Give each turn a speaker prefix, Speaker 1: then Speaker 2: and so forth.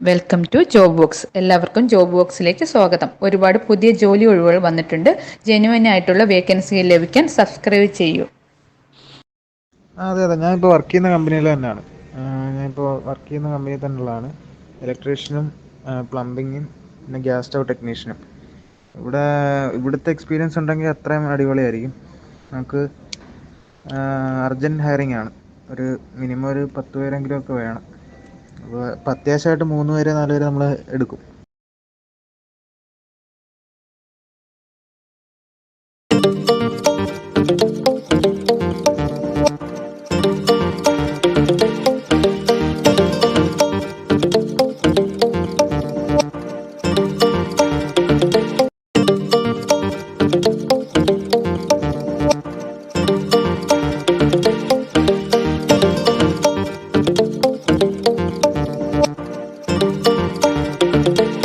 Speaker 1: Welcome to job box. എല്ലാവർക്കും job ബോക്സിലേക്ക് സ്വാഗതം. ഒരുപാട് പുതിയ ജോലി ഒഴിവുകൾ വന്നിട്ടുണ്ട്. ജെന്യുവൻ ആയിട്ടുള്ള വേക്കൻസി ലഭിക്കാൻ സബ്സ്ക്രൈബ് ചെയ്യൂ.
Speaker 2: അതെ അതെ, ഞാനിപ്പോൾ വർക്ക് ചെയ്യുന്ന കമ്പനിയിൽ തന്നെയാണ്. ഞാനിപ്പോൾ വർക്ക് ചെയ്യുന്ന കമ്പനിയിൽ തന്നെയുള്ളതാണ്. ഇലക്ട്രീഷ്യനും പ്ലംബിങ്ങും പിന്നെ ഗ്യാസ് സ്റ്റവ് ടെക്നീഷ്യനും. ഇവിടുത്തെ എക്സ്പീരിയൻസ് ഉണ്ടെങ്കിൽ അത്രയും അടിപൊളിയായിരിക്കും. നമുക്ക് അർജൻറ്റ് ഹയറിംഗ് ആണ്. മിനിമം ഒരു 10 പേരെങ്കിലും ഒക്കെ വേണം. അപ്പോൾ ഇപ്പം അത്യാവശ്യമായിട്ട് 3 പേര് 4 പേര് നമ്മൾ എടുക്കും.